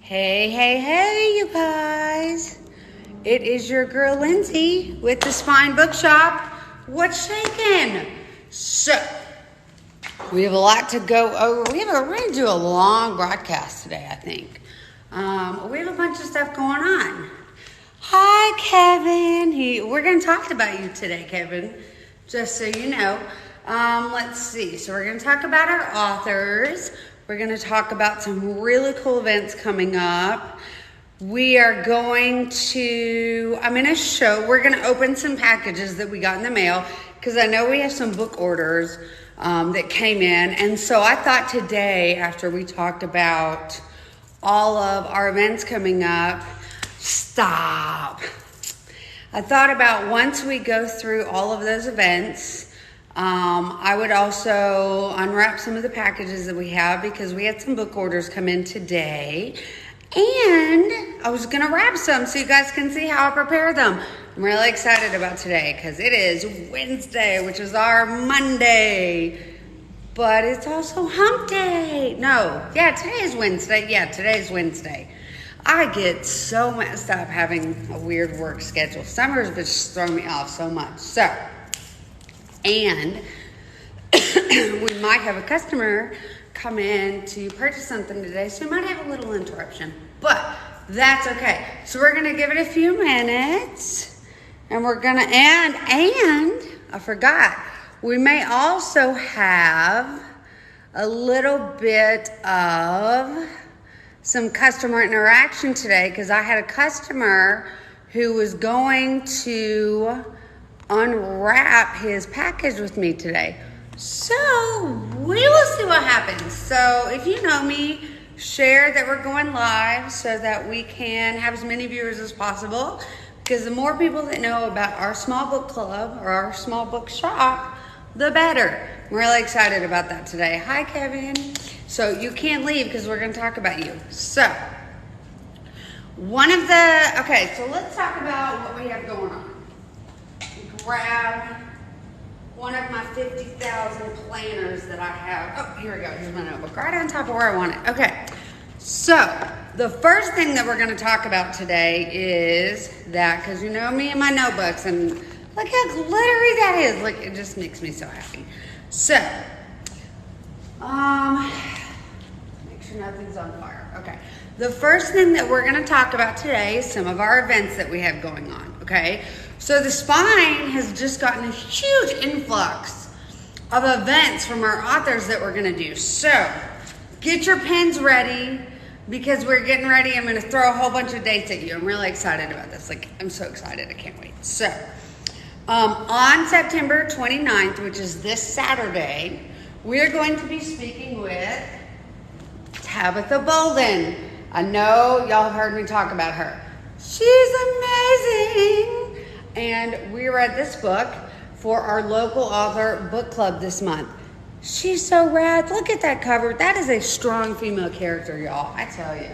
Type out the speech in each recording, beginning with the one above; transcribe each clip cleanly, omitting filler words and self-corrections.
Hey, hey, hey, you guys. It is your girl, Lindsay, with the Spine Bookshop. What's shaking? So, we have a lot to go over. We're going to do a long broadcast today, I think. We have a bunch of stuff going on. Hi, Kevin. We're going to talk about you today, Kevin, just so you know. Let's see. So, we're going to talk about our authors. We're going to talk about some really cool events coming up. We are going to, we're going to open some packages that we got in the mail because I know we have some book orders that came in. And so I thought today, after we talked about all of our events coming up, I thought about once we go through all of those events, I would also unwrap some of the packages that we have because we had some book orders come in today. And I was going to wrap some so you guys can see how I prepare them. I'm really excited about today because it is Wednesday, which is our Monday. But it's also hump day. Today is Wednesday. Today is Wednesday. I get so messed up having a weird work schedule. Summer's just thrown me off so much. And we might have a customer come in to purchase something today, so we might have a little interruption, but that's okay. So we're gonna give it a few minutes, and we're gonna and I forgot, we may also have a little bit of some customer interaction today because I had a customer who was going to unwrap his package with me today. So we will see what happens. So if you know me, share that we're going live so that we can have as many viewers as possible, because the more people that know about our small book club or our small book shop, the better. I'm really excited about that today. Hi, Kevin. So you can't leave because we're going to talk about you. So let's talk about what we have going on. Grab one of my 50,000 planners that I have. Oh, here we go. Here's my notebook right on top of where I want it. Okay. So the first thing that we're going to talk about today is that, because you know me and my notebooks, and look how glittery that is. Look, it just makes me so happy. So, make sure nothing's on fire. Okay. The first thing that we're going to talk about today is some of our events that we have going on. Okay. So the Spine has just gotten a huge influx of events from our authors that we're going to do. So get your pens ready because we're getting ready. I'm going to throw a whole bunch of dates at you. I'm really excited about this. I'm so excited. I can't wait. So on September 29th, which is this Saturday, we're going to be speaking with Tabitha Bolden. I know y'all have heard me talk about her. She's amazing. And we read this book for our local author book club this month. She's so rad. Look at that cover. That is a strong female character, y'all. I tell you.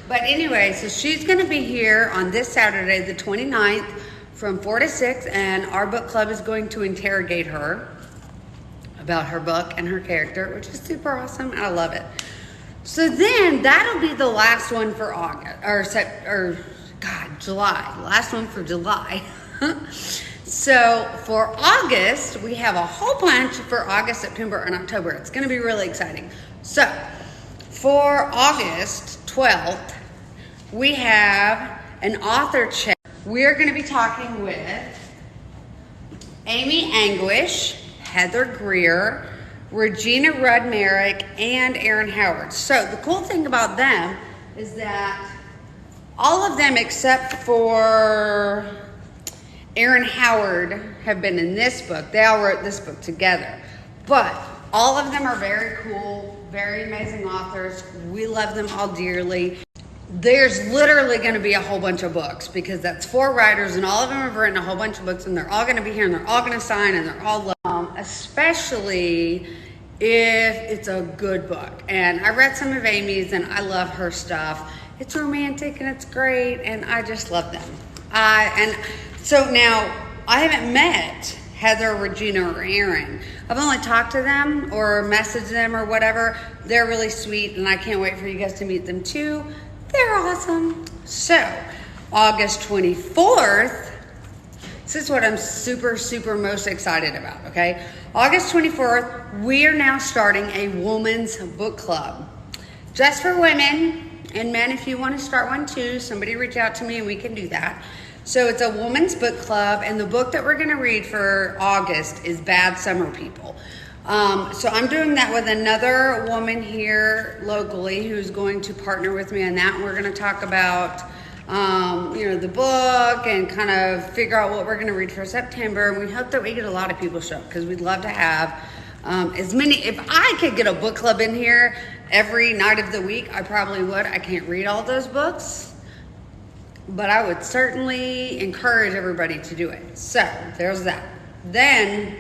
But anyway, so she's going to be here on this Saturday, the 29th, from 4 to 6. And our book club is going to interrogate her about her book and her character, which is super awesome. I love it. So then that'll be the last one for July. Last one for July. So for August, we have a whole bunch for August, September, and October. It's going to be really exciting. So for August 12th, we have an author chat. We're going to be talking with Amy Anguish, Heather Greer, Regina Rudd-Merrick, and Aaron Howard. So the cool thing about them is that all of them except for Aaron Howard have been in this book. They all wrote this book together. But all of them are very cool, very amazing authors. We love them all dearly. There's literally going to be a whole bunch of books because that's 4 writers and all of them have written a whole bunch of books and they're all going to be here and they're all going to sign and they're all especially if it's a good book. And I read some of Amy's and I love her stuff. It's romantic and it's great and I just love them. So now I haven't met Heather, Regina, or Aaron. I've only talked to them or messaged them or whatever. They're really sweet and I can't wait for you guys to meet them too. They're awesome. So, August 24th, this is what I'm super, super most excited about, okay? August 24th, we are now starting a women's book club. Just for women and men, if you want to start one too, somebody reach out to me and we can do that. So it's a women's book club, and the book that we're going to read for August is Bad Summer People. So I'm doing that with another woman here locally who's going to partner with me on that. And we're going to talk about, the book and kind of figure out what we're going to read for September. And we hope that we get a lot of people show up because we'd love to have as many. If I could get a book club in here every night of the week, I probably would. I can't read all those books, but I would certainly encourage everybody to do it. So there's that. Then,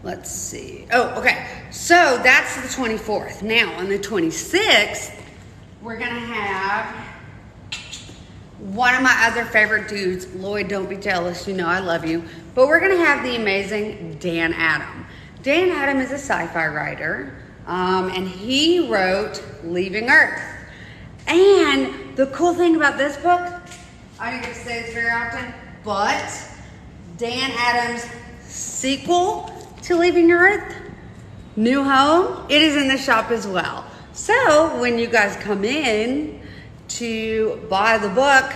let's see. Oh, okay. So that's the 24th. Now, on the 26th, we're going to have one of my other favorite dudes. Lloyd, don't be jealous. You know I love you. But we're going to have the amazing Dan Adam. Dan Adam is a sci-fi writer, and he wrote Leaving Earth. And the cool thing about this book, I don't get to say this very often, but Dan Adams' sequel to Leaving Earth, New Home, it is in the shop as well. So when you guys come in to buy the book,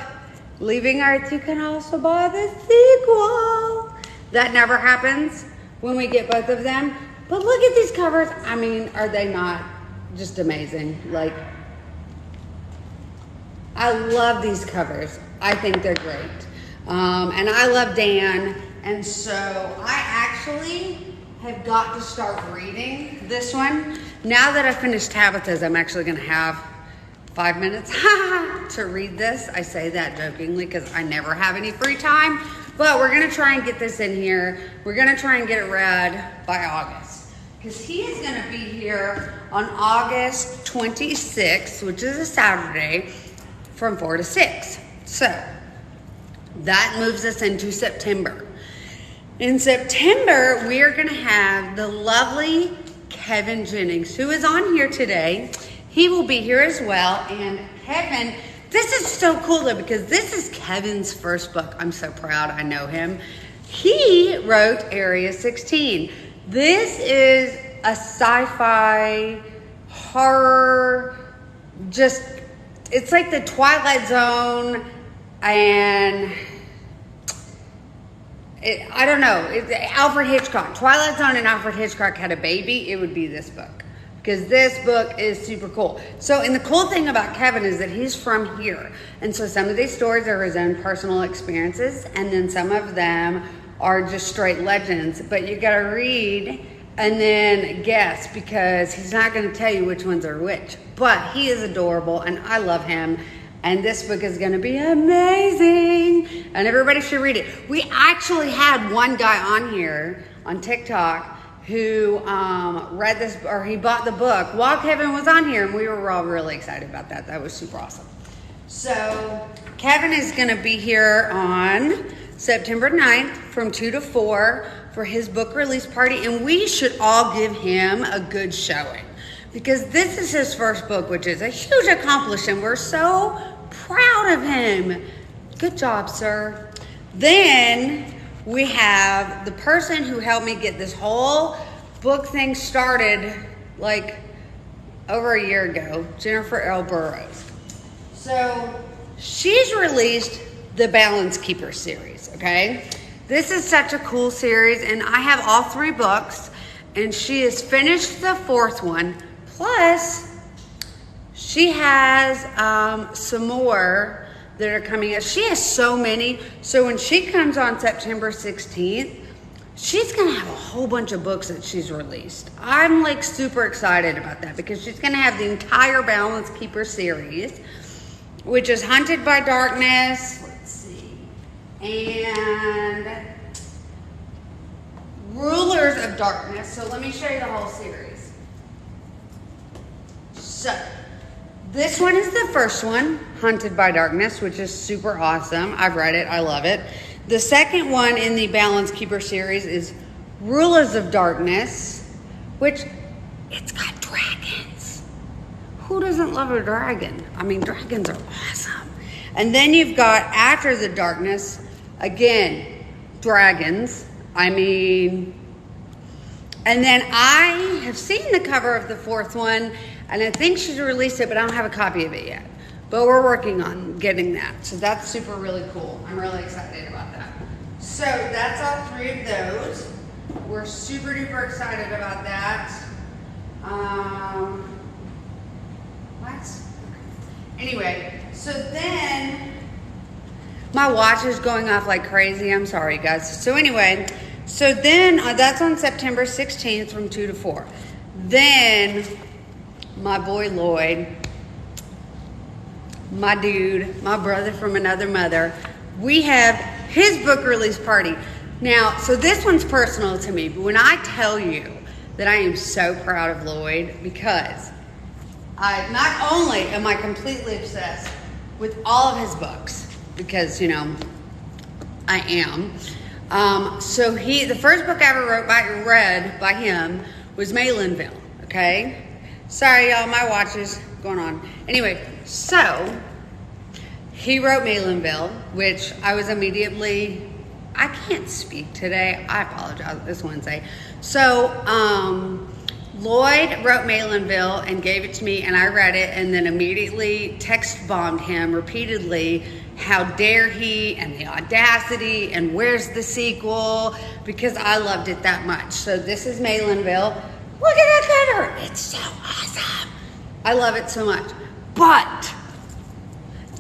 Leaving Earth, you can also buy the sequel. That never happens when we get both of them. But look at these covers. I mean, are they not just amazing? Like, I love these covers. I think they're great. And I love Dan. And so I actually have got to start reading this one. Now that I finished Tabitha's, I'm actually going to have 5 minutes to read this. I say that jokingly because I never have any free time. But we're going to try and get this in here. We're going to try and get it read by August. Because he is going to be here on August 26th, which is a Saturday, from 4 to 6. So that moves us into September. In September, we are going to have the lovely Kevin Jennings, who is on here today. He will be here as well. And Kevin, this is so cool though, because this is Kevin's first book. I'm so proud. I know him. He wrote Area 16. This is a sci-fi horror, it's like the Twilight Zone, and I don't know, Alfred Hitchcock. Twilight Zone and Alfred Hitchcock had a baby, it would be this book. Because this book is super cool. So, and the cool thing about Kevin is that he's from here. And so some of these stories are his own personal experiences, and then some of them are just straight legends. But you gotta read and then guess, because he's not gonna tell you which ones are which. But he is adorable, and I love him. And this book is going to be amazing. And everybody should read it. We actually had one guy on here on TikTok who read this, or he bought the book while Kevin was on here. And we were all really excited about that. That was super awesome. So Kevin is going to be here on September 9th from 2 to 4 for his book release party. And we should all give him a good showing, because this is his first book, which is a huge accomplishment. We're so proud of him. Good job, sir. Then we have the person who helped me get this whole book thing started like over a year ago, Jennifer L. Burrows. So she's released the Balance Keeper series, okay? This is such a cool series, and I have all 3 books, and she has finished the 4th one. Plus, she has some more that are coming out. She has so many. So when she comes on September 16th, she's going to have a whole bunch of books that she's released. I'm like super excited about that, because she's going to have the entire Balance Keeper series, which is Hunted by Darkness. Let's see. And Rulers of Darkness. So let me show you the whole series. So, this one is the first one, Hunted by Darkness, which is super awesome. I've read it. I love it. The second one in the Balance Keeper series is Rulers of Darkness, which it's got dragons. who doesn't love a dragon? I mean, dragons are awesome. And then you've got After the Darkness, again, dragons. I mean, and then I have seen the cover of the fourth one, and I think she's released it, but I don't have a copy of it yet. But we're working on getting that. So that's super really cool. I'm really excited about that. So that's all three of those. We're super duper excited about that. What? Anyway, so then my watch is going off like crazy. I'm sorry, guys. So anyway, so then that's on September 16th from 2 to 4. Then my boy Lloyd, my dude, my brother from another mother, we have his book release party. Now, so this one's personal to me, but when I tell you that I am so proud of Lloyd, because not only am I completely obsessed with all of his books, because, you know, I am. So the first book I ever read by him was Malinville, okay? Sorry, y'all, my watch is going on. Anyway, so he wrote Malinville, which I was immediately, I can't speak today. I apologize, this Wednesday. So Lloyd wrote Malinville and gave it to me, and I read it, and then immediately text bombed him repeatedly. How dare he, and the audacity, and where's the sequel, because I loved it that much. So this is Malinville. Look at that cover. It's so awesome. I love it so much. But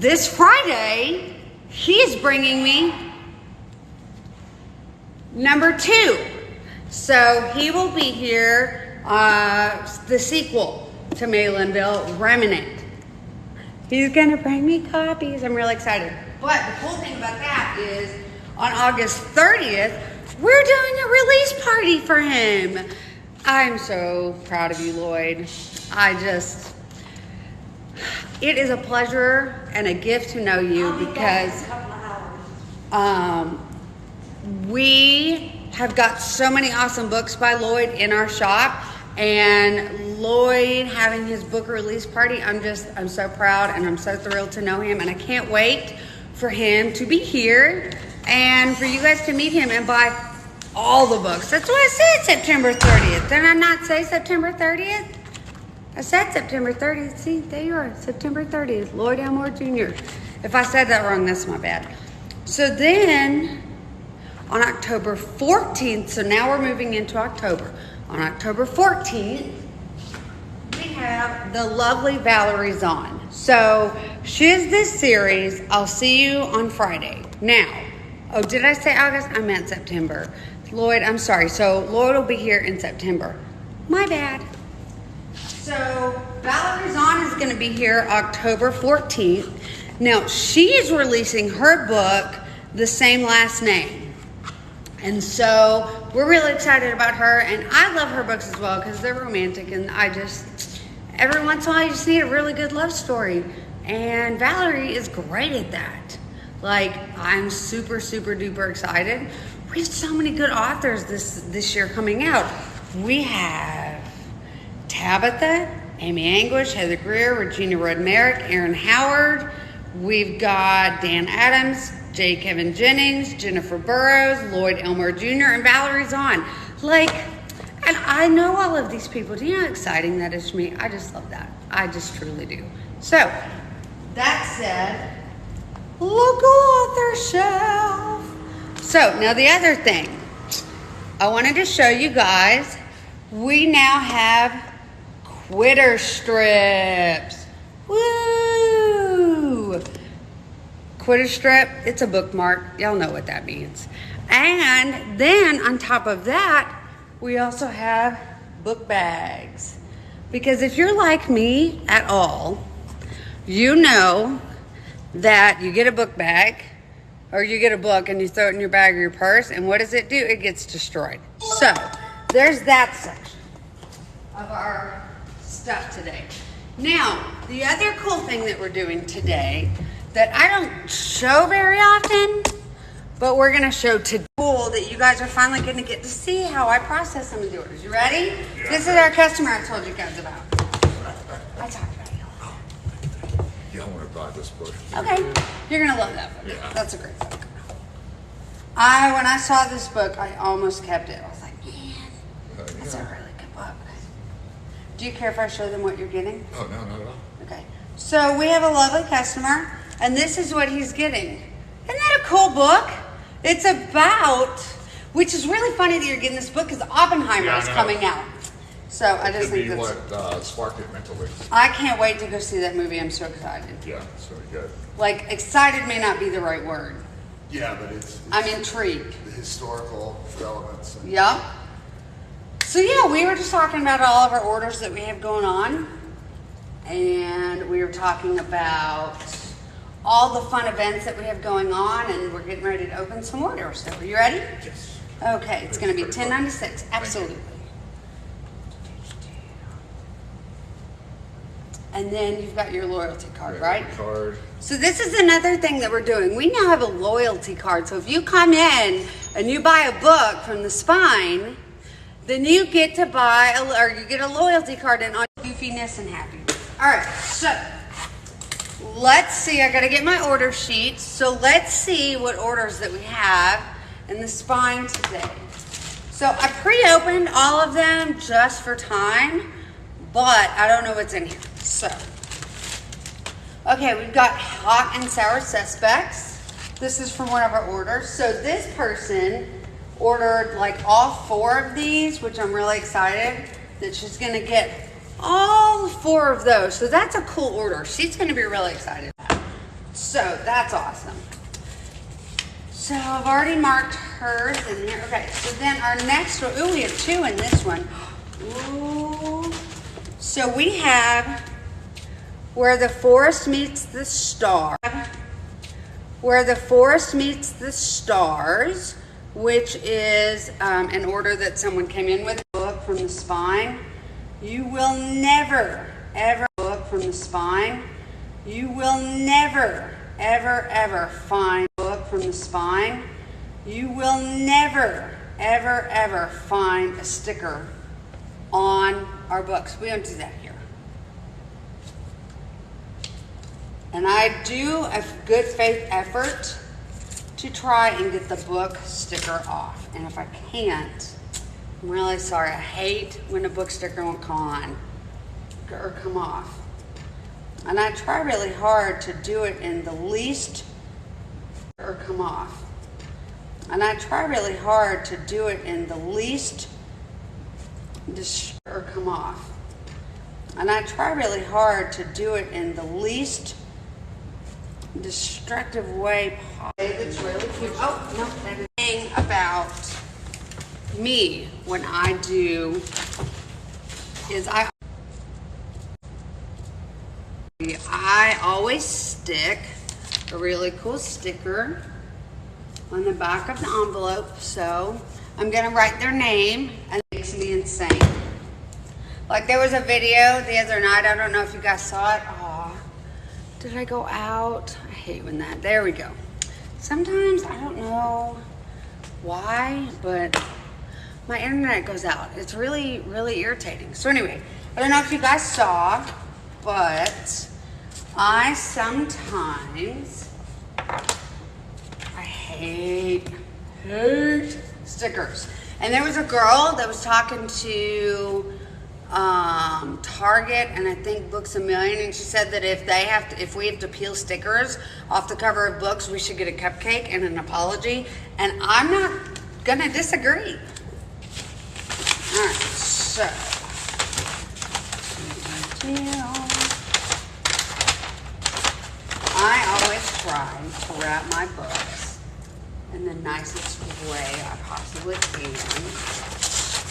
this Friday, he's bringing me number 2. So he will be here, the sequel to Malinville, Remnant. He's gonna bring me copies. I'm really excited. But the cool thing about that is on August 30th, we're doing a release party for him. I'm so proud of you, Lloyd. It is a pleasure and a gift to know you, because we have got so many awesome books by Lloyd in our shop, and Lloyd having his book release party, I'm so proud, and I'm so thrilled to know him, and I can't wait for him to be here and for you guys to meet him and buy all the books. That's why I said September 30th. Did I not say September 30th? I said September 30th. See, there you are, September 30th, Lloyd Elmore Jr. If I said that wrong, that's my bad. So then on October 14th, so now we're moving into October. On October 14th, we have the lovely Valerie Zahn. So she's this series, I'll See You on Friday. Now, oh, did I say August? I meant September. Lloyd, I'm sorry. So Lloyd will be here in September. My bad. So Valerie Zahn is going to be here October 14th. Now, she is releasing her book, the same last name. And so we're really excited about her, and I love her books as well because they're romantic, and every once in a while you just need a really good love story, and Valerie is great at that. Like, I'm super, super duper excited. We have so many good authors this year coming out. We have Tabitha, Amy Anguish, Heather Greer, Regina Rodmerick, Aaron Howard. We've got Dan Adams, J. Kevin Jennings, Jennifer Burroughs, Lloyd Elmore Jr., and Valerie Zahn. Like, and I know all of these people. Do you know how exciting that is to me? I just love that. I just truly do. So, that said, local author shelf. So, now the other thing. I wanted to show you guys, we now have quitter strips. Woo! Quitter strip, it's a bookmark. Y'all know what that means. And then on top of that, we also have book bags. Because if you're like me at all, you know that you get a book bag, or you get a book and you throw it in your bag or your purse, and what does it do? It gets destroyed. So there's that section of our stuff today. Now, the other cool thing that we're doing today that I don't show very often, but we're gonna show today, that you guys are finally gonna get to see how I process some of the orders. You ready? Yeah. This is our customer I told you guys about. I talked about you Yeah, I want to buy this book. Okay, you're gonna love that book. Yeah. That's a great book. When I saw this book, I almost kept it. I was like, man, that's a really good book. Do you care if I show them what you're getting? Oh, no, not at all. Okay. So we have a lovely customer, and this is what he's getting. Isn't that a cool book? It's about, which is really funny that you're getting this book because Oppenheimer Yeah, I is know. coming out. So I just Could think be that's. what sparked it mentally. I can't wait to go see that movie. I'm so excited. Yeah, it's really good. Like, excited may not be the right word. Yeah, but it's I'm intrigued. the historical relevance. And Yep. So yeah, we were just talking about all of our orders that we have going on. And we were talking about all the fun events that we have going on, and we're getting ready to open some orders. So are you ready? Yes. Okay, it's going to be 1096. Absolutely. And then you've got your loyalty card, right? Card. So this is another thing that we're doing. We now have a loyalty card. So if you come in and you buy a book from the Spine, then you get to buy or you get a loyalty card and on goofiness and happiness. All right, so let's see. I got to get my order sheet. So let's see what orders that we have in the Spine today. So I pre-opened all of them just for time, but I don't know what's in here. So, okay, we've got hot and sour suspects. This is from one of our orders. So this person ordered like all 4 of these, which I'm really excited that she's gonna get all 4 of those. So that's a cool order. She's gonna be really excited. So that's awesome. So I've already marked hers in here. Okay, so then our next one, ooh, we have 2 in this one. Ooh. So we have Where the Forest Meets the Star. Where the Forest Meets the Stars, which is an order that someone came in with. Book from the Spine. You will never, ever book from the Spine. You will never, ever find a book from the Spine. You will never, ever find a sticker on our books. We don't do that here. And I do a good faith effort to try and get the book sticker off. And if I can't, I'm really sorry. I hate when a book sticker won't come on or come off. And I try really hard to do it in the least or come off. And I try really hard to do it in the least or come off. And I try really hard to do it in the least destructive way possible. It's really cute. Oh, no, that is the thing about me when I do is I always stick a really cool sticker on the back of the envelope. So I'm gonna write their name, and it makes me insane. Like there was a video the other night, I don't know if you guys saw it. Aw, did I go out? I hate when that, there we go. Sometimes, I don't know why, but my internet goes out. It's really, really irritating. So anyway, I don't know if you guys saw, but I sometimes, I hate stickers. And there was a girl that was talking to Target and I think Books A Million, and she said that if we have to peel stickers off the cover of books, we should get a cupcake and an apology. And I'm not gonna disagree. All right, so I always try to wrap my books in the nicest way I possibly can,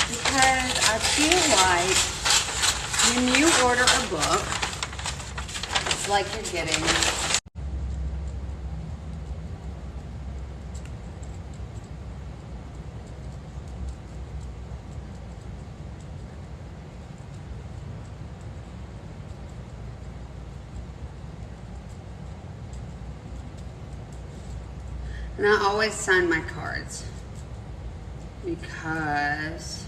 because I feel like when you order a book, it's like you're getting and I always sign my cards because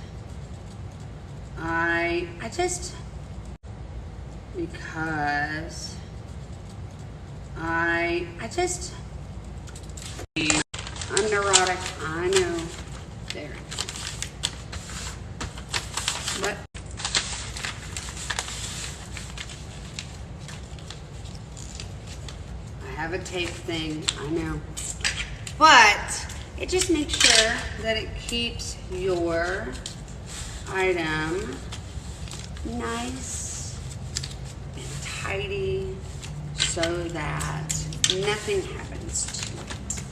I'm neurotic, I know. There. But I have a tape thing, I know. But it just makes sure that it keeps your item nice and tidy so that nothing happens to it.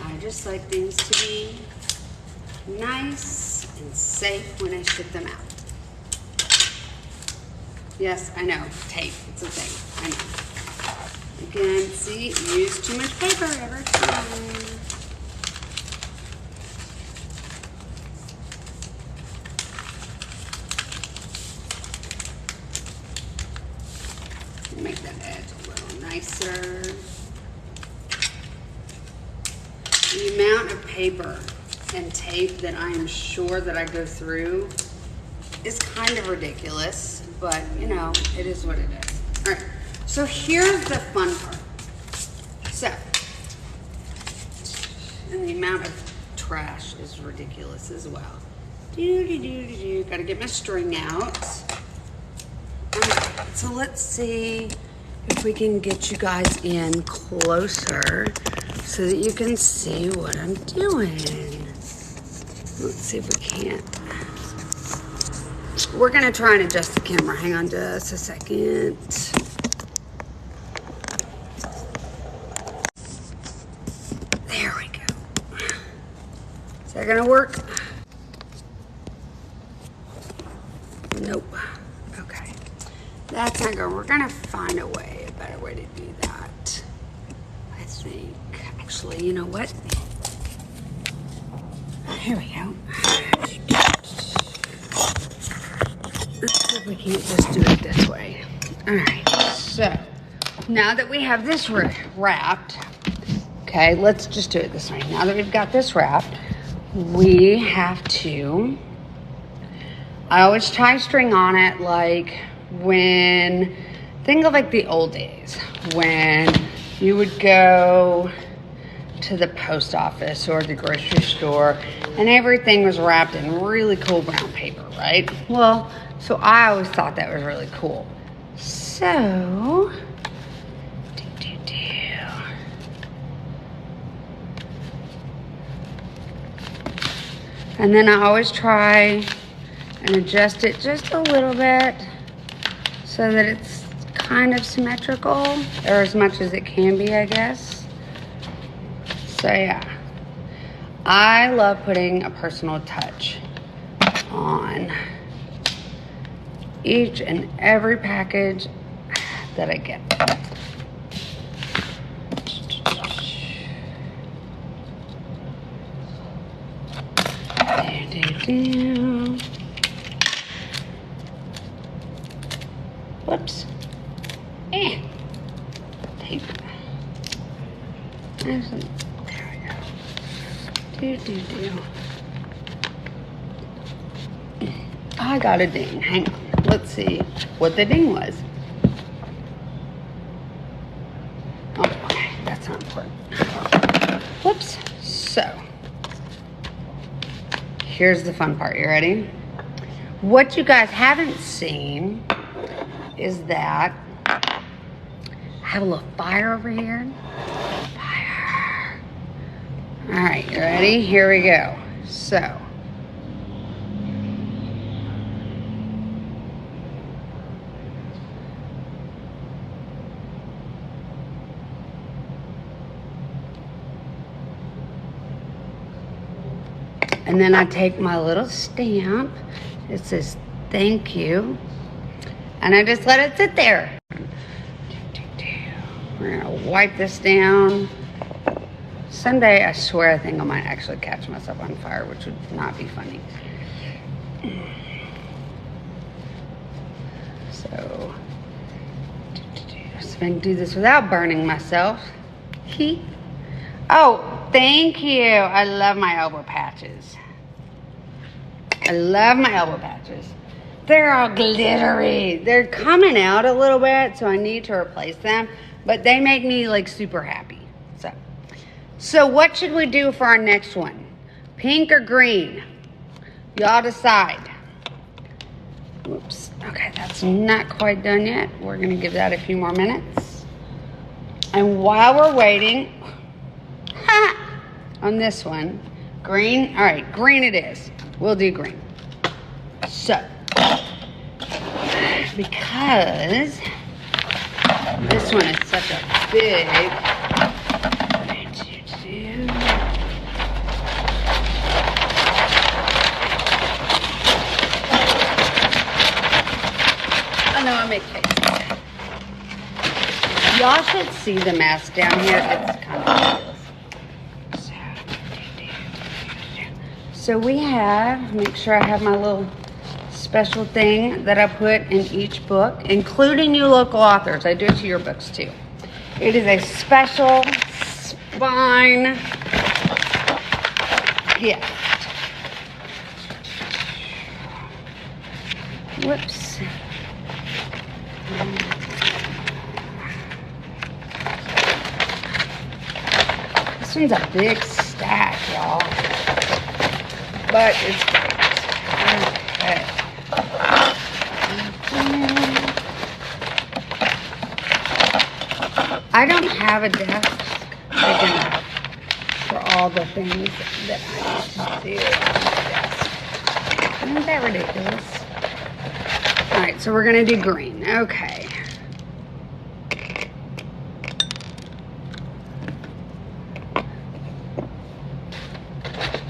I just like things to be nice and safe when I ship them out. Yes, I know, tape, it's a thing, I know. Again, see, use too much paper every time. Make that edge a little nicer. The amount of paper and tape that I am sure that I go through is kind of ridiculous, but you know, it is what it is. All right, so here's the fun part. So, and the amount of trash is ridiculous as well. Gotta get my string out. Alright, so let's see if we can get you guys in closer so that you can see what I'm doing. Let's see if we can't. We're gonna try and adjust the camera. Hang on just a second. There we go. Is that gonna work? Nope. Okay. That's not good. We're gonna find a way, a better way to do that. I think. Actually, you know what? Here we go. Let's see if we can't just do it this way. All right. So now that we have this wrapped, okay, let's just do it this way. Now that we've got this wrapped, we have to. I always tie string on it like when, think of like the old days when you would go to the post office or the grocery store and everything was wrapped in really cool brown paper, right? Well, so I always thought that was really cool. So, and then I always try and adjust it just a little bit so that it's kind of symmetrical, or as much as it can be, I guess. So yeah, I love putting a personal touch on each and every package that I get. Whoops. Tape. There we go. I got a ding. Hang on. Let's see what the ding was. Oh, okay. That's not important. Whoops. So, here's the fun part. You ready? What you guys haven't seen is that I have a little fire over here. Fire. All right, you ready? Here we go. So, and then I take my little stamp. It says thank you. And I just let it sit there. We're gonna wipe this down. Someday, I swear, I think I might actually catch myself on fire, which would not be funny. So I can do this without burning myself. Oh, thank you. I love my elbow patches. I love my elbow patches. They're all glittery. They're coming out a little bit, so I need to replace them. But they make me like super happy. So what should we do for our next one? Pink or green? Y'all decide. Whoops. Okay, that's not quite done yet. We're going to give that a few more minutes. And while we're waiting, on this one, green. All right, green it is. We'll do green. So, because this one is such a big... I know I make cakes. Y'all should see the mess down here. It's kind of ridiculous. So we have, make sure I have my little special thing that I put in each book, including you local authors. I do it to your books too. It is a special spine gift. Whoops. This one's a big stack, y'all. But it's great. Okay. I don't have a desk big enough for all the things that I need to do on the desk. Isn't that ridiculous? All right, so we're gonna do green. Okay.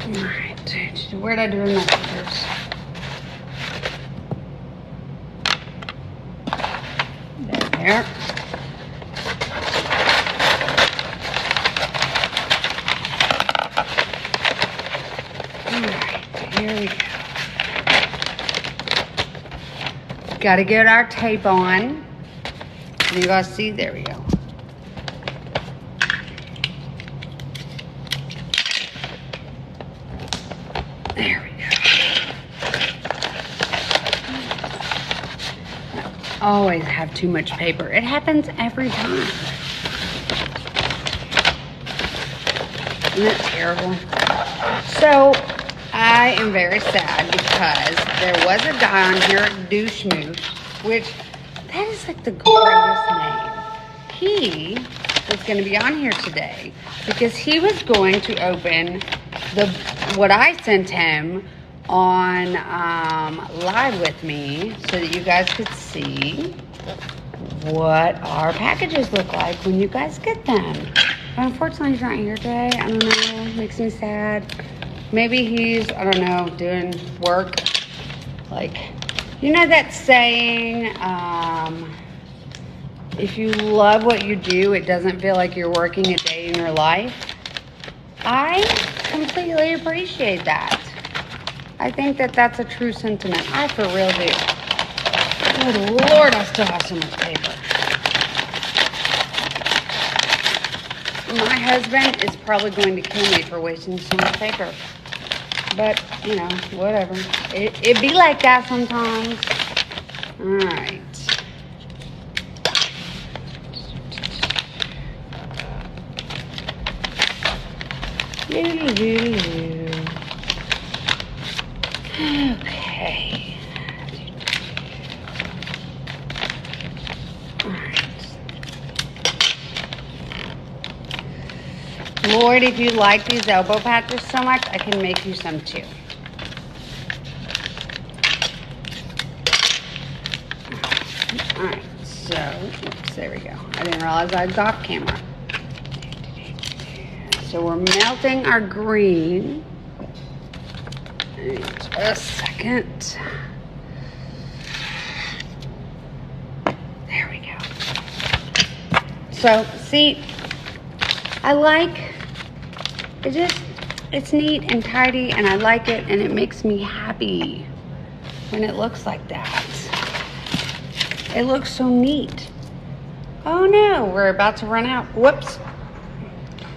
All right, where'd I do the messengers? There. All right, here we go. Got to get our tape on. You guys see? There we go. There we go. I always have too much paper. It happens every time. Isn't that terrible? So, I am very sad because there was a guy on here, Douche Moosh, which, that is like the greatest name. He was going to be on here today because he was going to open what I sent him on live with me so that you guys could see what our packages look like when you guys get them. But unfortunately, he's not here today. I don't know. Makes me sad. Maybe he's, I don't know, doing work. Like, you know that saying, if you love what you do, it doesn't feel like you're working a day in your life. I completely appreciate that. I think that that's a true sentiment. I for real do. Good Lord, I still have so much paper. My husband is probably going to kill me for wasting so much paper. But, you know, whatever. It be like that sometimes. All right. Okay. All right. Lord, if you like these elbow patches so much, I can make you some too. All right, so, oops, there we go. I didn't realize I was off camera. So we're melting our green. Just a second. There we go. So, see, I like, it's neat and tidy, and I like it, and it makes me happy when it looks like that. It looks so neat. Oh no, we're about to run out. Whoops.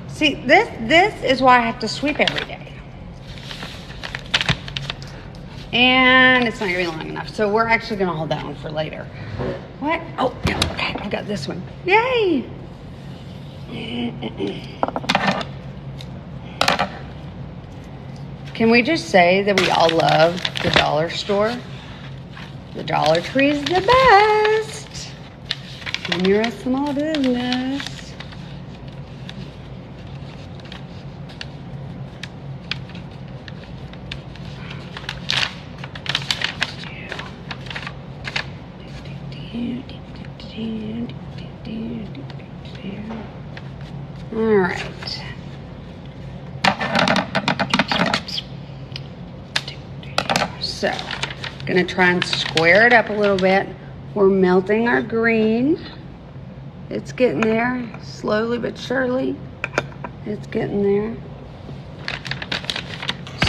See, this is why I have to sweep every day. And it's not gonna be long enough. So we're actually gonna hold that one for later. What? Oh, yeah, okay, I've got this one. Yay! Can we just say that we all love the dollar store? The Dollar Tree is the best when you're a small business. All right. So, gonna try and square it up a little bit. We're melting our green. It's getting there, slowly but surely. It's getting there.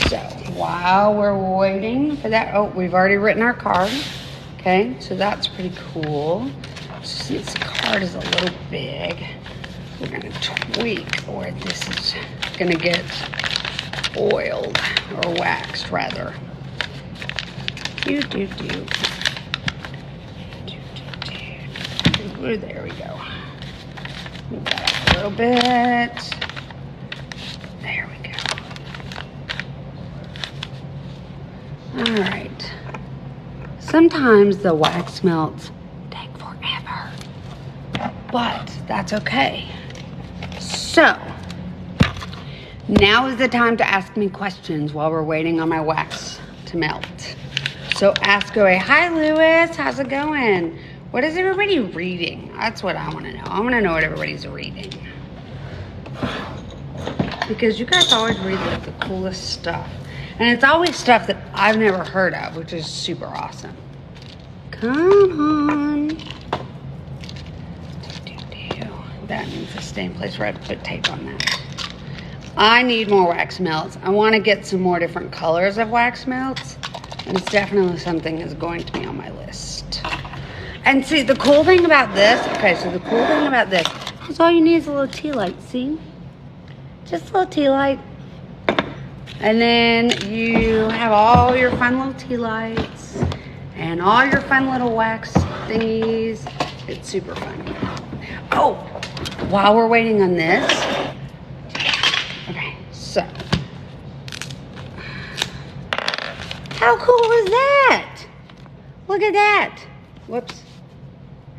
So, while we're waiting for that, oh, we've already written our card. Okay, so that's pretty cool. Since the card is a little big, we're gonna tweak where this is gonna get oiled, or waxed rather. Ooh, there we go. Move that up a little bit. There we go. All right. Sometimes the wax melts take forever, but that's okay. So, now is the time to ask me questions while we're waiting on my wax to melt. So ask away. Hi, Lewis. How's it going? What is everybody reading? That's what I want to know. I want to know what everybody's reading. Because you guys always read like the coolest stuff. And it's always stuff that I've never heard of, which is super awesome. Come on. That needs to stay in place where I put tape on that. I need more wax melts. I want to get some more different colors of wax melts. And it's definitely something that's going to be on my list. And see, the cool thing about this, okay, so the cool thing about this is all you need is a little tea light, see? Just a little tea light. And then you have all your fun little tea lights and all your fun little wax thingies. It's super fun. Oh, while we're waiting on this, okay, so. How cool is that? Look at that. Whoops.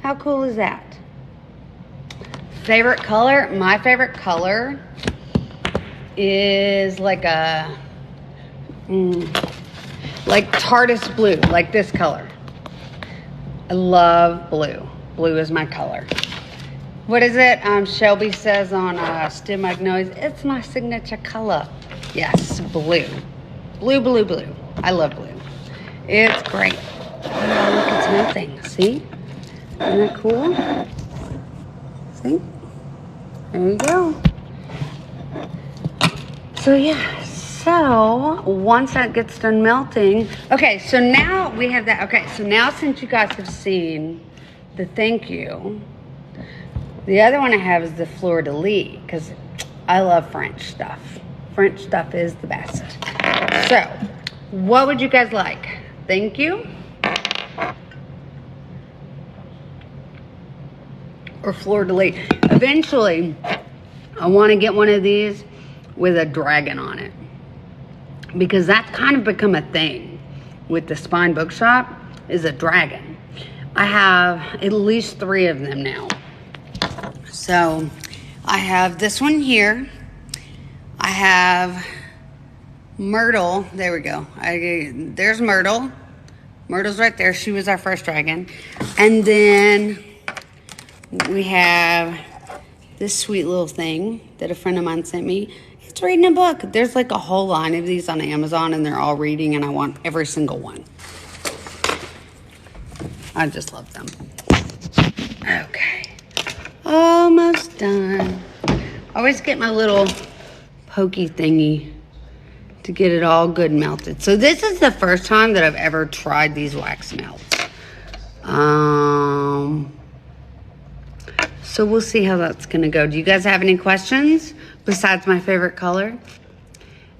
How cool is that? Favorite color? My favorite color is like a, like TARDIS blue, like this color. I love blue. Blue is my color. What is it? Shelby says on Stim Magnolias, it's my signature color. Yes, blue. Blue, blue, blue. I love blue. It's great. Oh, look, it's melting. See? Isn't that cool? See? There you go. So, yeah. So, once that gets done melting. Okay, so now we have that. Okay, so now since you guys have seen the thank you, the other one I have is the fleur de lis, because I love French stuff. French stuff is the best. So, what would you guys like? Thank you? Or fleur de lis? Eventually, I want to get one of these with a dragon on it. Because that's kind of become a thing with the Spine Bookshop, is a dragon. I have at least 3 of them now. So, I have this one here. I have Myrtle. There we go. There's Myrtle. Myrtle's right there. She was our first dragon. And then we have this sweet little thing that a friend of mine sent me. It's reading a book. There's like a whole line of these on Amazon, and they're all reading, and I want every single one. I just love them. Okay. Almost done. I always get my little pokey thingy to get it all good melted. So this is the first time that I've ever tried these wax melts. So we'll see how that's gonna go. Do you guys have any questions besides my favorite color?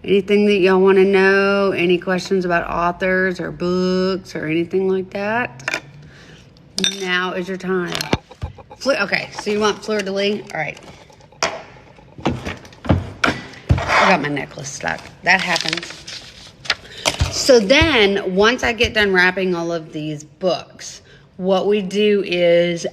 Anything that y'all want to know? Any questions about authors or books or anything like that? Now is your time. Okay, so you want fleur-de-lis? All right. I got my necklace stuck. That happens. So then, once I get done wrapping all of these books, what we do is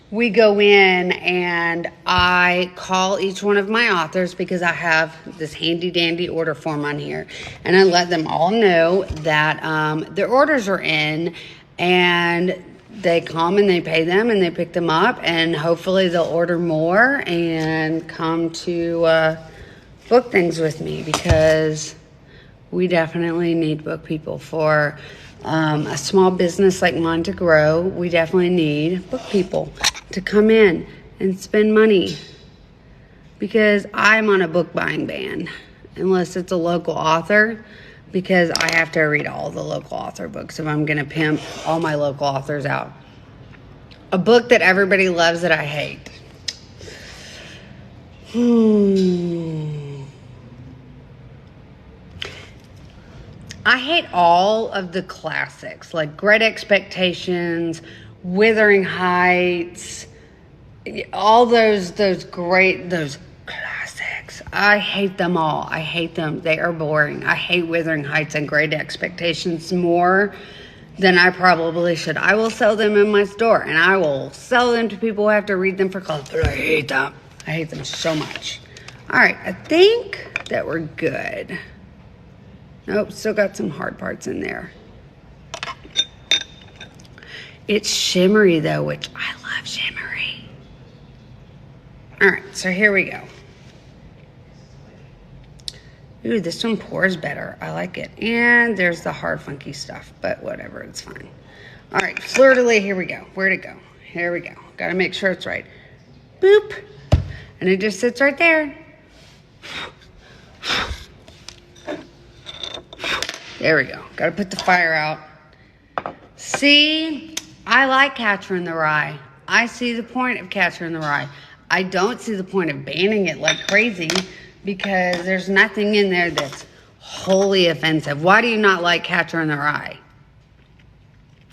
we go in and I call each one of my authors because I have this handy dandy order form on here. And I let them all know that their orders are in, and they come and they pay them and they pick them up, and hopefully they'll order more and come to book things with me, because we definitely need book people for a small business like mine to grow. We definitely need book people to come in and spend money, because I'm on a book buying ban unless it's a local author, because I have to read all the local author books if I'm going to pimp all my local authors out. A book that everybody loves that I hate. I hate all of the classics, like Great Expectations, Wuthering Heights, all those classics. I hate them all. I hate them. They are boring. I hate Wuthering Heights and Great Expectations more than I probably should. I will sell them in my store, and I will sell them to people who have to read them for college, but I hate them. I hate them so much. All right, I think that we're good. Nope, still got some hard parts in there. It's shimmery though, which I love shimmery. All right, so here we go. Ooh, this one pours better. I like it. And there's the hard, funky stuff, but whatever, it's fine. All right, fleur-de-lis, here we go. Where'd it go? Here we go. Gotta make sure it's right. Boop. And it just sits right there. There we go. Got to put the fire out. See, I like Catcher in the Rye. I see the point of Catcher in the Rye. I don't see the point of banning it like crazy, because there's nothing in there that's wholly offensive. Why do you not like Catcher in the Rye?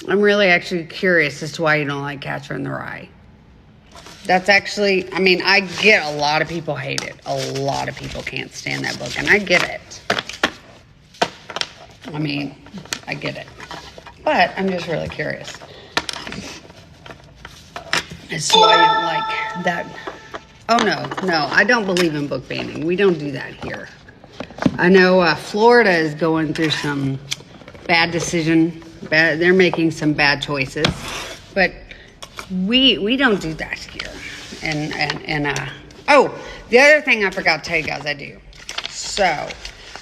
I'm really actually curious as to why you don't like Catcher in the Rye. That's actually, I mean, I get a lot of people hate it. A lot of people can't stand that book, and I get it. I mean, I get it. But I'm just really curious as to why you don't like that. Oh, no, I don't believe in book banning. We don't do that here. I know Florida is going through some bad decision. They're making some bad choices. But we don't do that here. Oh, the other thing I forgot to tell you guys I do. So,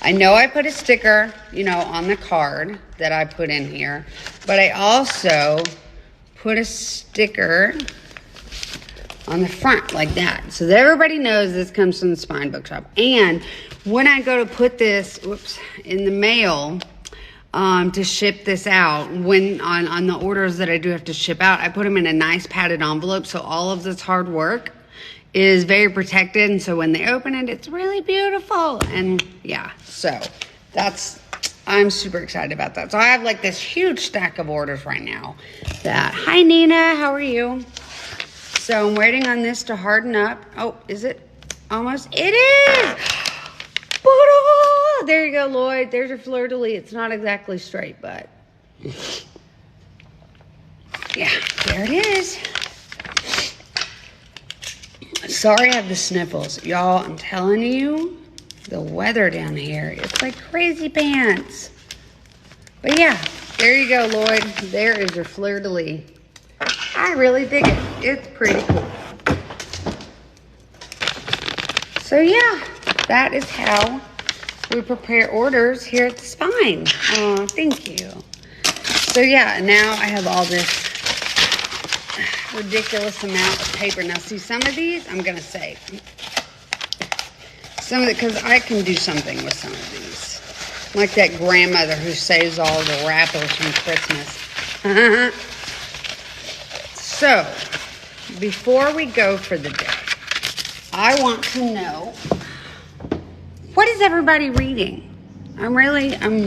I know I put a sticker, on the card that I put in here, but I also put a sticker on the front like that, so that everybody knows this comes from the Spine Bookshop. And when I go to put this, in the mail, to ship this out, when on the orders that I do have to ship out, I put them in a nice padded envelope, so all of this hard work is very protected, and so when they open it, it's really beautiful. And yeah, so I'm super excited about that. So I have like this huge stack of orders right now. Hi Nina, how are you? So I'm waiting on this to harden up. Oh, is it almost? It is! There you go, Lloyd. There's your fleur-de-lis. It's not exactly straight, but yeah, there it is. Sorry I have the sniffles. Y'all, I'm telling you, the weather down here, it's like crazy pants. But yeah, there you go, Lloyd. There is your fleur-de-lis. I really dig it. It's pretty cool. So yeah, that is how we prepare orders here at the Spine. Oh, thank you. So yeah, now I have all this ridiculous amount of paper. Now see, some of these I'm gonna save. Some of it, because I can do something with some of these. Like that grandmother who saves all the wrappers from Christmas. So, before we go for the day, I want to know What is everybody reading? I'm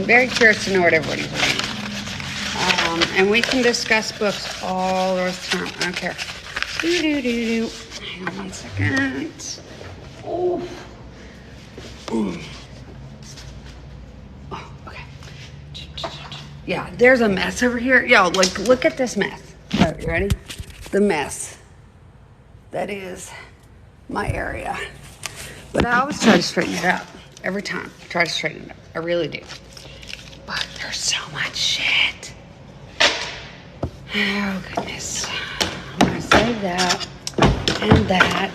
very curious to know what everybody's reading. And we can discuss books all the rest of the time. I don't care. Hang on 1 second. Oh. Oh, okay. Yeah, there's a mess over here. Yo, like, look at this mess. Oh, you ready? The mess that is my area. But I always try to straighten it up. Every time. I try to straighten it up. I really do. But there's so much shit. Oh, goodness. I'm going to save that and that.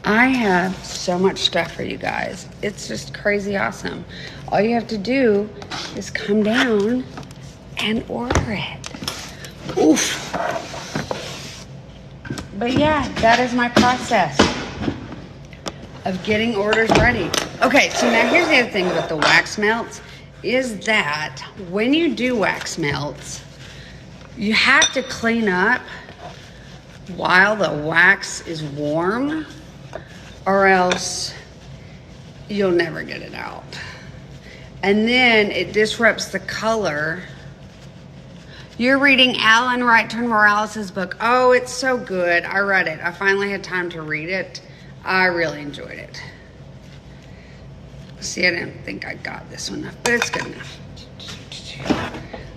I have so much stuff for you guys. It's just crazy awesome. All you have to do is come down and order it. Oof. But yeah, that is my process of getting orders ready. Okay, so now here's the other thing about the wax melts is that when you do wax melts, you have to clean up while the wax is warm, or else you'll never get it out. And then it disrupts the color. You're reading Alan Wright-Turner Morales' book. Oh, it's so good. I read it. I finally had time to read it. I really enjoyed it. See, I didn't think I got this one up, but it's good enough.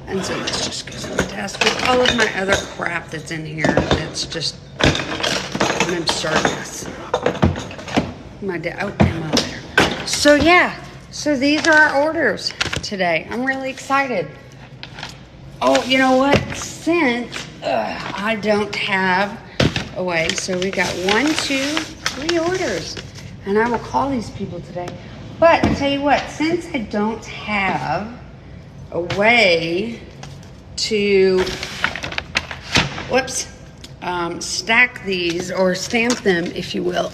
And so this just goes on the desk with all of my other crap that's in here. It's just an absurd mess. And my letter. So yeah, so these are our orders today. I'm really excited. Oh, you know what? Since I don't have a way, so we got 1, 2, 3 orders. And I will call these people today. But I tell you what, since I don't have a way to, stack these or stamp them, if you will.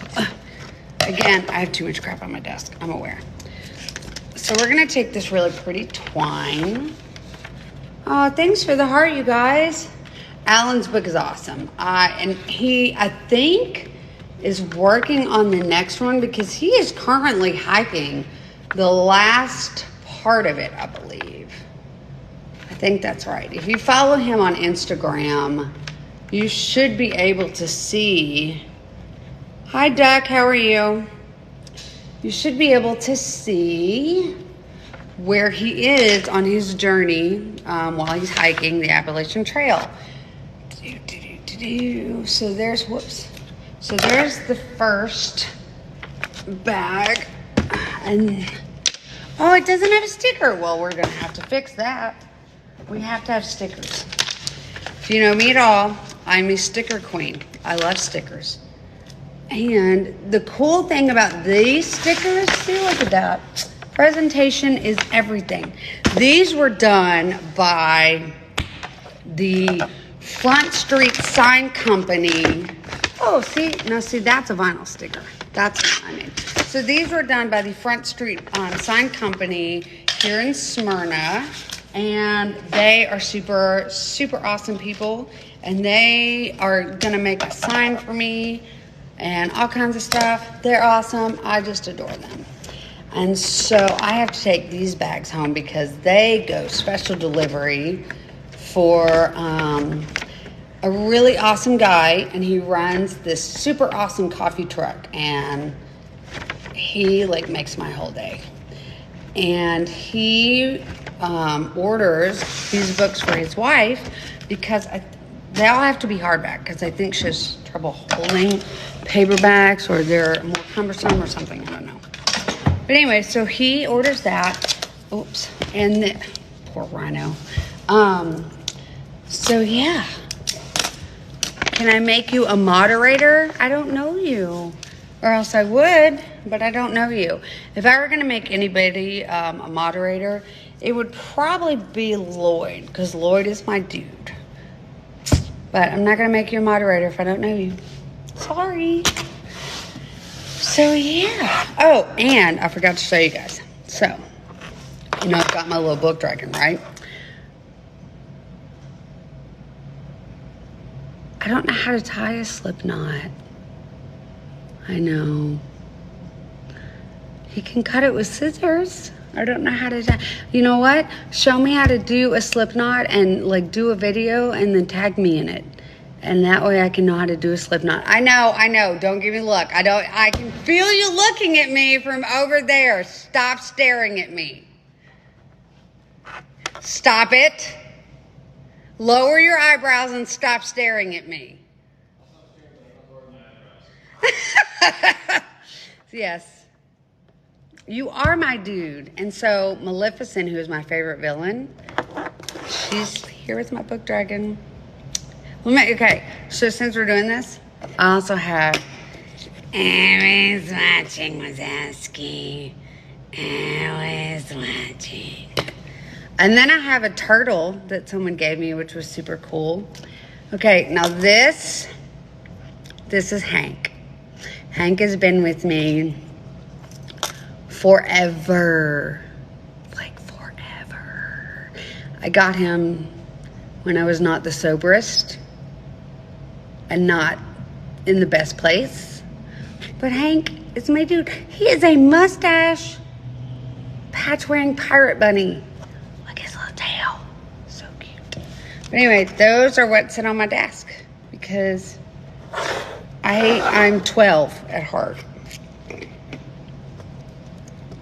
Again, I have too much crap on my desk, I'm aware. So we're gonna take this really pretty twine. Oh, thanks for the heart, you guys. Alan's book is awesome. And he, I think, is working on the next one because he is currently hiking the last part of it, I believe. I think that's right. If you follow him on Instagram, you should be able to see. Hi, Duck. How are you? You should be able to see where he is on his journey while he's hiking the Appalachian Trail. So there's, So there's the first bag. And, oh, it doesn't have a sticker. Well, we're going to have to fix that. We have to have stickers. If you know me at all, I'm a sticker queen. I love stickers. And the cool thing about these stickers, see, look at that. Presentation is everything. These were done by the Front Street Sign Company. Oh, see, that's a vinyl sticker. That's what I made. So these were done by the Front Street Sign Company here in Smyrna. And they are super, super awesome people. And they are going to make a sign for me and all kinds of stuff. They're awesome. I just adore them. And so I have to take these bags home because they go special delivery for a really awesome guy. And he runs this super awesome coffee truck. And he, like, makes my whole day. And he orders these books for his wife because they all have to be hardback because I think she has trouble holding paperbacks or they're more cumbersome or something. I don't know. But anyway, so he orders that. Oops. And poor Rhino. So yeah. Can I make you a moderator? I don't know you. Or else I would, but I don't know you. If I were going to make anybody a moderator, it would probably be Lloyd, because Lloyd is my dude. But I'm not going to make you a moderator if I don't know you. Sorry. So, yeah. Oh, and I forgot to show you guys. So, you know, I've got my little book dragon, right? I don't know how to tie a slip knot. I know. He can cut it with scissors. I don't know how to. You know what? Show me how to do a slip knot and like do a video and then tag me in it. And that way I can know how to do a slip knot. I know. Don't give me a look. I can feel you looking at me from over there. Stop staring at me. Stop it. Lower your eyebrows and stop staring at me. Yes. You are my dude. And so Maleficent, who is my favorite villain, she's here with my book dragon. Okay, so since we're doing this, I also have Always Watching Wazowski. Always watching. And then I have a turtle that someone gave me, which was super cool. Okay, now this is Hank. Hank has been with me forever. Like forever. I got him when I was not the soberest and not in the best place. But Hank is my dude. He is a mustache patch-wearing pirate bunny. Look his little tail. So cute. But anyway, those are what sit on my desk because I'm 12 at heart.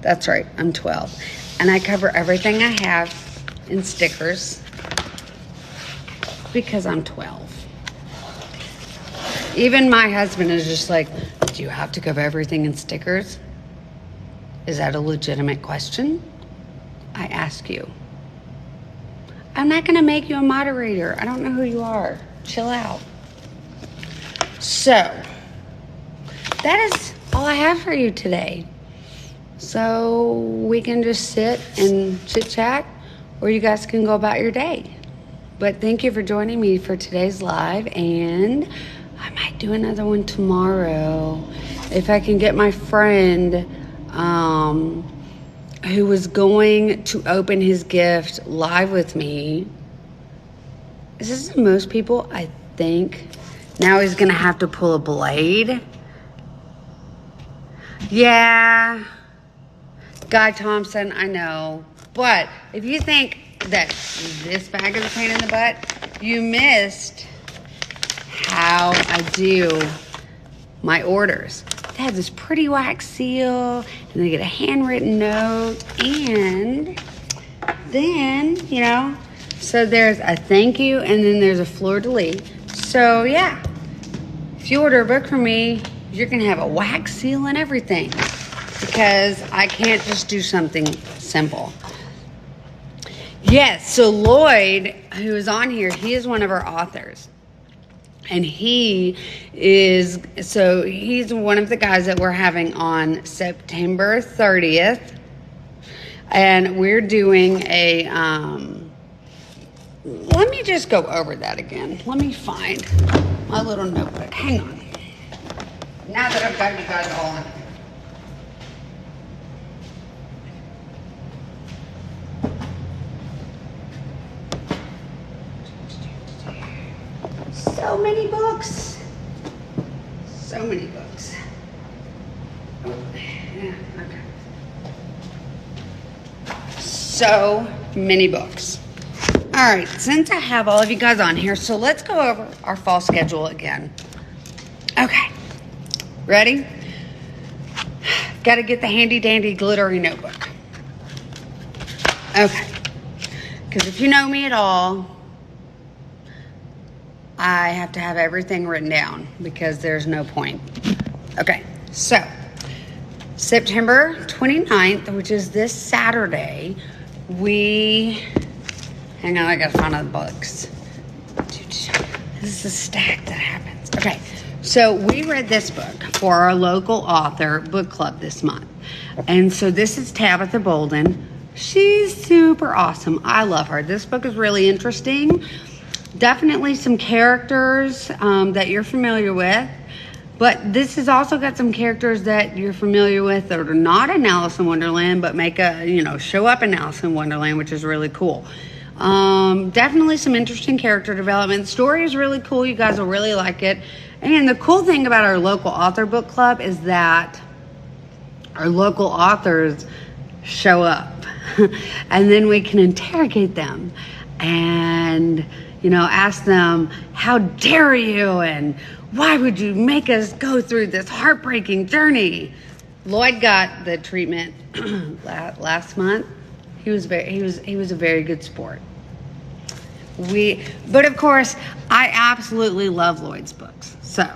That's right, I'm 12. And I cover everything I have in stickers because I'm 12. Even my husband is just like, do you have to cover everything in stickers? Is that a legitimate question? I ask you. I'm not going to make you a moderator. I don't know who you are. Chill out. So, that is all I have for you today. So, we can just sit and chit-chat, or you guys can go about your day. But thank you for joining me for today's live, and I might do another one tomorrow. If I can get my friend who was going to open his gift live with me. This is most people, I think. Now he's going to have to pull a blade. Yeah. Guy Thompson, I know. But if you think that this bag is a pain in the butt, you missed how I do my orders. They have this pretty wax seal, and they get a handwritten note, and then, you know, so there's a thank you, and then there's a fleur-de-lis. So, yeah, if you order a book from me, you're going to have a wax seal and everything, because I can't just do something simple. Yes, so Lloyd, who is on here, he is one of our authors. And he's one of the guys that we're having on September 30th. And we're doing a, let me just go over that again. Let me find my little notebook. Hang on. Now that I've got you guys all in. So many books. So many books. Oh, yeah, okay. So many books. All right, since I have all of you guys on here, so let's go over our fall schedule again. Okay, ready? Got to get the handy dandy glittery notebook. Okay, because if you know me at all, I have to have everything written down because there's no point. Okay, so September 29th, which is this Saturday, hang on, I gotta find all the books. This is a stack that happens. Okay, so we read this book for our local author book club this month. And so this is Tabitha Bolden. She's super awesome. I love her. This book is really interesting. Definitely some characters that you're familiar with, but this has also got some characters that you're familiar with that are not in Alice in Wonderland, but make show up in Alice in Wonderland, which is really cool. Definitely some interesting character development. The story is really cool. You guys will really like it. And the cool thing about our local author book club is that our local authors show up and then we can interrogate them and, ask them, how dare you? And why would you make us go through this heartbreaking journey? Lloyd got the treatment last month. He was a very good sport. But of course, I absolutely love Lloyd's books. So,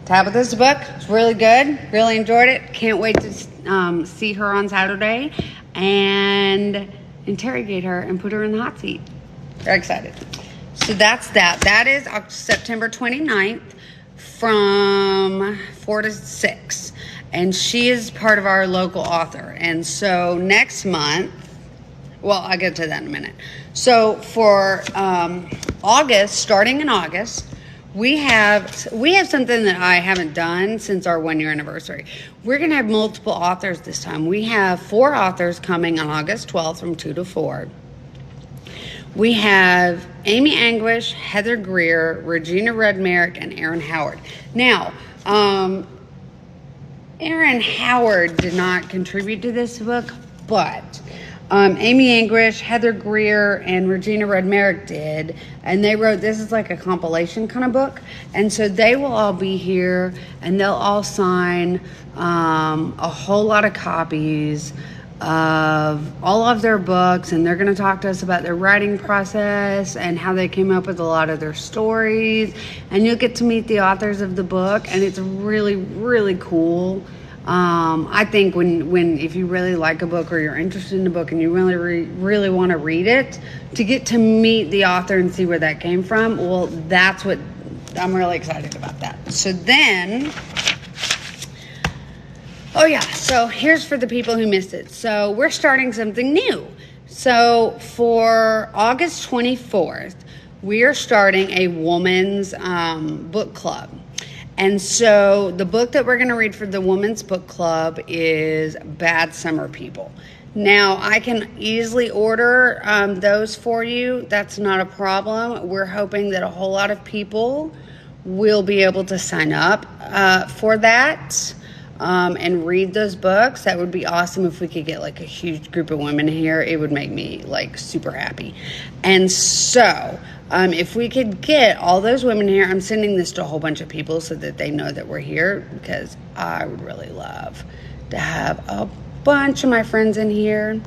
Tabitha's book is really good. Really enjoyed it. Can't wait to see her on Saturday and interrogate her and put her in the hot seat. Very excited. So that's that. That is September 29th from 4 to 6. And she is part of our local author. And so next month, well, I'll get to that in a minute. So for August, starting in August, we have something that I haven't done since our 1-year anniversary. We're going to have multiple authors this time. We have 4 authors coming on August 12th from 2 to 4. We have Amy Anguish, Heather Greer, Regina Redmerrick, and Erin Howard. Now, Erin Howard did not contribute to this book, but Amy Anguish, Heather Greer, and Regina Redmerrick did, and they wrote, this is like a compilation kind of book, and so they will all be here, and they'll all sign a whole lot of copies of all of their books, and they're going to talk to us about their writing process and how they came up with a lot of their stories, and you'll get to meet the authors of the book, and it's really, really cool. I think if you really like a book or you're interested in a book and you really want to read it, to get to meet the author and see where that came from, well, that's what I'm really excited about that. So then, so here's for the people who missed it. So we're starting something new. So for August 24th, we are starting a woman's book club. And so the book that we're going to read for the Women's Book Club is Bad Summer People. Now, I can easily order those for you. That's not a problem. We're hoping that a whole lot of people will be able to sign up for that and read those books. That would be awesome if we could get like a huge group of women here. It would make me like super happy. And so if we could get all those women here, I'm sending this to a whole bunch of people so that they know that we're here, because I would really love to have a bunch of my friends in here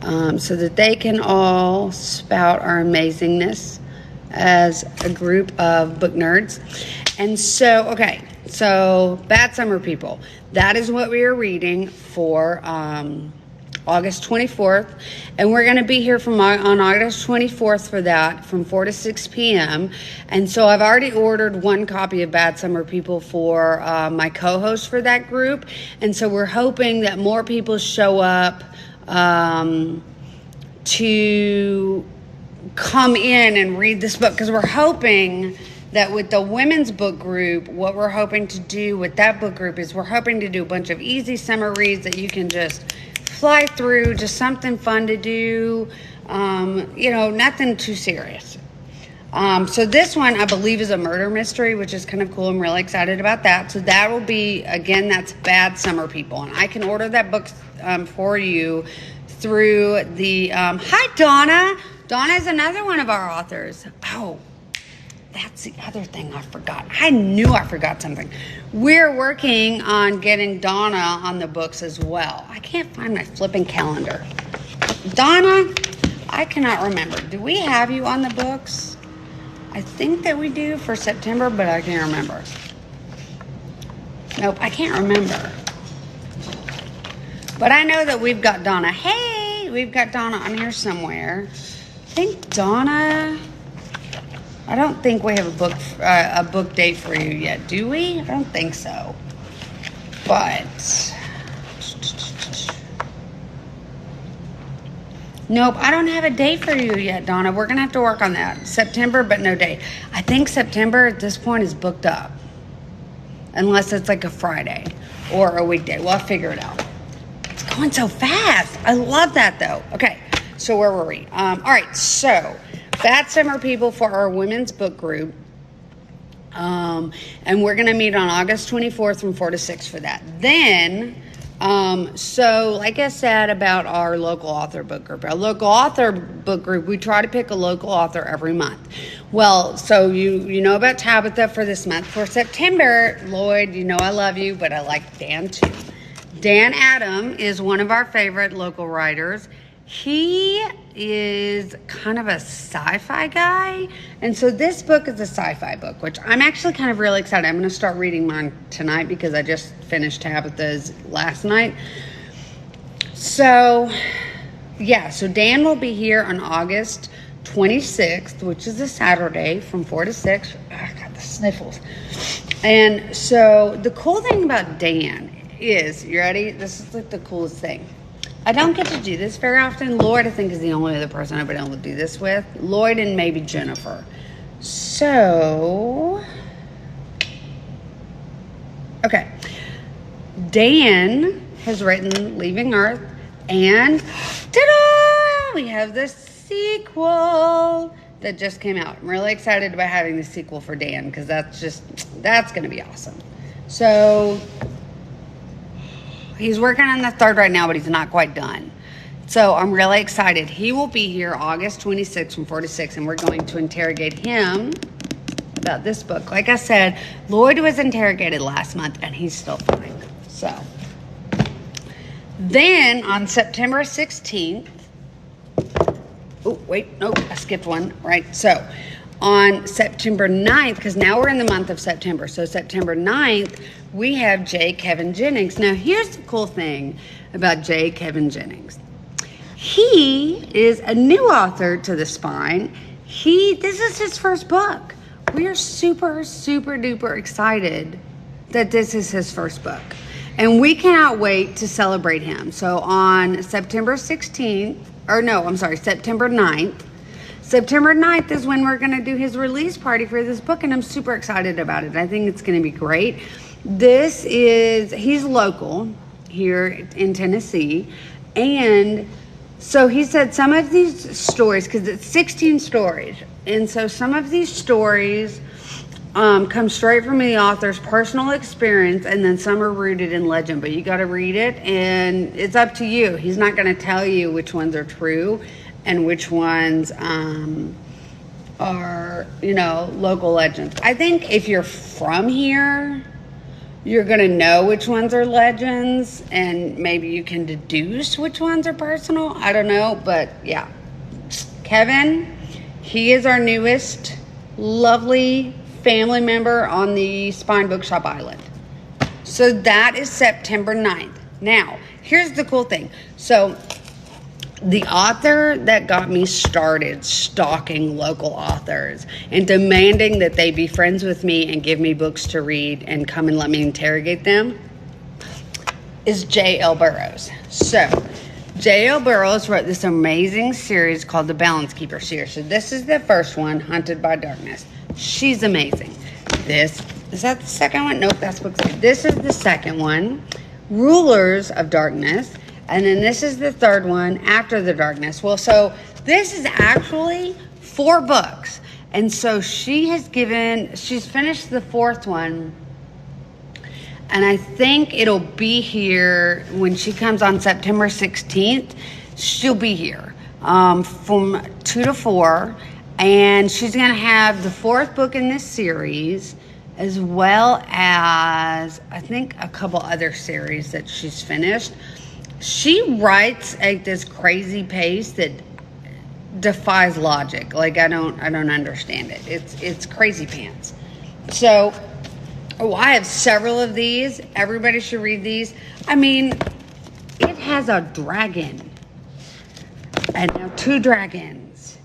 so that they can all spout our amazingness as a group of book nerds. And so, so Bad Summer People, that is what we are reading for August 24th, and we're going to be here on August 24th for that from 4 to 6 p.m. And so I've already ordered 1 copy of Bad Summer People for my co-host for that group, and so we're hoping that more people show up to come in and read this book, because we're hoping that with the women's book group, what we're hoping to do with that book group is we're hoping to do a bunch of easy summer reads that you can just fly through, just something fun to do, nothing too serious. So this one, I believe, is a murder mystery, which is kind of cool. I'm really excited about that. So that will be, again, that's Bad Summer People. And I can order that book for you through the, hi, Donna. Donna is another one of our authors. Oh, that's the other thing I forgot. I knew I forgot something. We're working on getting Donna on the books as well. I can't find my flipping calendar. Donna, I cannot remember. Do we have you on the books? I think that we do for September, but I can't remember. Nope, I can't remember. But I know that we've got Donna. Hey, we've got Donna on here somewhere. I think Donna... I don't think we have a book date for you yet, do we? I don't think so. But nope, I don't have a date for you yet, Donna. We're gonna have to work on that. September, but no date. I think September at this point is booked up, unless it's like a Friday or a weekday. We'll figure it out. It's going so fast. I love that though. Okay, So where were we? All right, so Bad Summer People for our women's book group. And we're going to meet on August 24th from 4 to 6 for that. Then, so like I said about our local author book group, we try to pick a local author every month. Well, so you know about Tabitha for this month. For September, Lloyd, you know I love you, but I like Dan too. Dan Adam is one of our favorite local writers. He is kind of a sci-fi guy. And so this book is a sci-fi book, which I'm actually kind of really excited. I'm going to start reading mine tonight because I just finished Tabitha's last night. So, yeah, so Dan will be here on August 26th, which is a Saturday from 4 to 6. Oh, I got the sniffles. And so the cool thing about Dan is, you ready? This is like the coolest thing. I don't get to do this very often. Lloyd, I think, is the only other person I've been able to do this with. Lloyd and maybe Jennifer. So, okay. Dan has written Leaving Earth, and ta-da! We have the sequel that just came out. I'm really excited about having the sequel for Dan because that's going to be awesome. So, he's working on the third right now, but he's not quite done. So I'm really excited. He will be here August 26th from 4 to 6, and we're going to interrogate him about this book. Like I said, Lloyd was interrogated last month, and he's still fine. So then on September 16th, oh, wait, nope, I skipped one. Right, so on September 9th, because now we're in the month of September, so September 9th, we have J. Kevin Jennings. Now, here's the cool thing about J. Kevin Jennings. He is a new author to the Spine. This is his first book. We are super, super duper excited that this is his first book. And we cannot wait to celebrate him. So on September 9th. September 9th is when we're going to do his release party for this book, and I'm super excited about it. I think it's going to be great. He's local here in Tennessee, and so he said some of these stories, because it's 16 stories, and so some of these stories come straight from the author's personal experience, and then some are rooted in legend, but you got to read it, and it's up to you. He's not going to tell you which ones are true and which ones are, local legends. I think if you're from here, you're going to know which ones are legends, and maybe you can deduce which ones are personal. I don't know, but yeah. Kevin, he is our newest lovely family member on the Spine Bookshop Island. So that is September 9th. Now, here's the cool thing. So the author that got me started stalking local authors and demanding that they be friends with me and give me books to read and come and let me interrogate them is J.L. Burroughs. So J.L. Burroughs wrote this amazing series called the Balance Keeper series. So this is the first one, Hunted by Darkness. She's amazing. Is that the second one? Nope, that's book 3. This is the second one, Rulers of Darkness. And then this is the third one, After the Darkness. Well, so this is actually 4 books. And so she's finished the 4th one. And I think it'll be here when she comes on September 16th. She'll be here from 2 to 4. And she's going to have the 4th book in this series, as well as, I think, a couple other series that she's finished. She writes at this crazy pace that defies logic. Like, I don't understand it. It's crazy pants. So, I have several of these. Everybody should read these. I mean, it has a dragon, and now 2 dragons,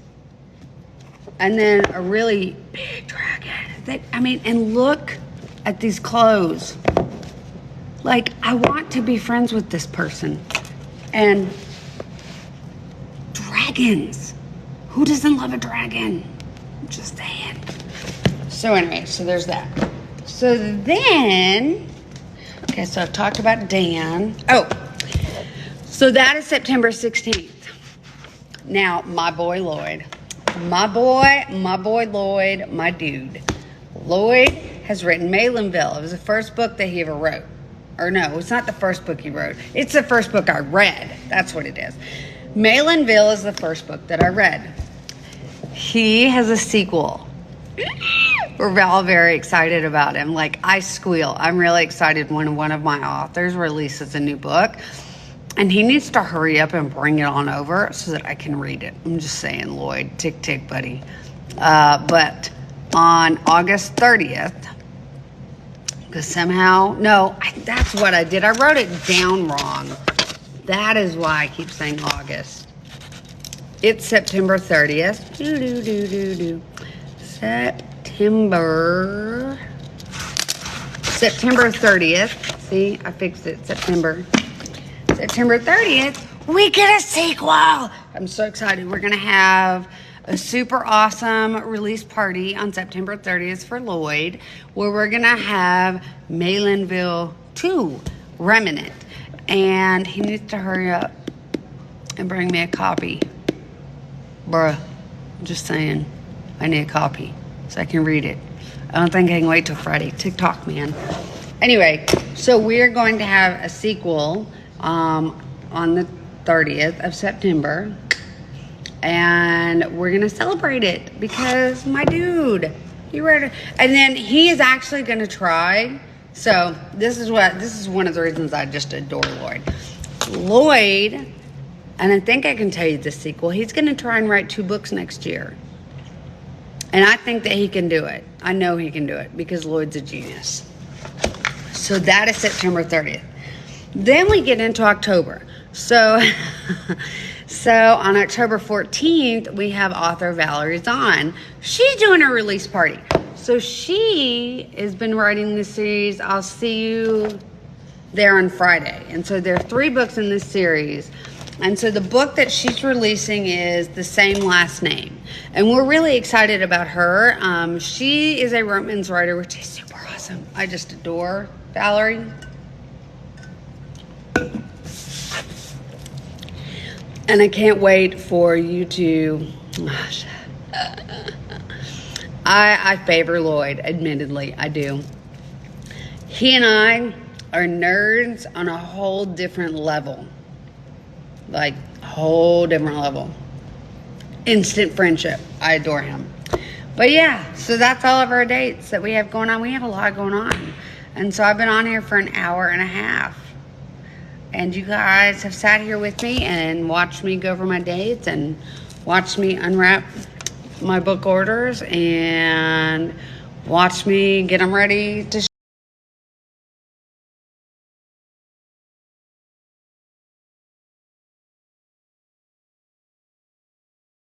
and then a really big dragon. And look at these clothes. Like, I want to be friends with this person. And dragons. Who doesn't love a dragon? I'm just saying. So anyway, so there's that. So then, okay, so I've talked about Dan. Oh, so that is September 16th. Now, my boy Lloyd. My boy Lloyd, my dude. Lloyd has written Malinville. It was the first book that he ever wrote. Or no, it's not the first book he wrote. It's the first book I read. That's what it is. Malinville is the first book that I read. He has a sequel. We're all very excited about him. Like, I squeal. I'm really excited when one of my authors releases a new book. And he needs to hurry up and bring it on over so that I can read it. I'm just saying, Lloyd. Tick, tick, buddy. But on August 30th, because somehow, no, that's what I did. I wrote it down wrong. That is why I keep saying August. It's September 30th. September 30th. See, I fixed it. September 30th, we get a sequel. I'm so excited. We're going to have a super awesome release party on September 30th for Lloyd, where we're going to have Malinville 2, Remnant. And he needs to hurry up and bring me a copy. Bruh, I'm just saying, I need a copy so I can read it. I don't think I can wait till Friday. TikTok, man. Anyway, so we're going to have a sequel on the 30th of September, and we're gonna celebrate it because my dude, he read it, and then he is actually gonna try. So this is one of the reasons I just adore Lloyd, and I think I can tell you the sequel. He's gonna try and write 2 books next year, and I think that he can do it. I know he can do it because Lloyd's a genius. So that is September 30th. Then we get into October. So on October 14th, we have author Valerie Zahn. She's doing a release party. So she has been writing the series, I'll See You There on Friday. And so there are 3 books in this series. And so the book that she's releasing is The Same Last Name. And we're really excited about her. She is a romance writer, which is super awesome. I just adore Valerie. And I can't wait for you to... I favor Lloyd, admittedly, I do. He and I are nerds on a whole different level. Like, whole different level. Instant friendship. I adore him. But yeah, so that's all of our dates that we have going on. We have a lot going on. And so I've been on here for an hour and a half. And you guys have sat here with me and watched me go over my dates and watched me unwrap my book orders and watched me get them ready to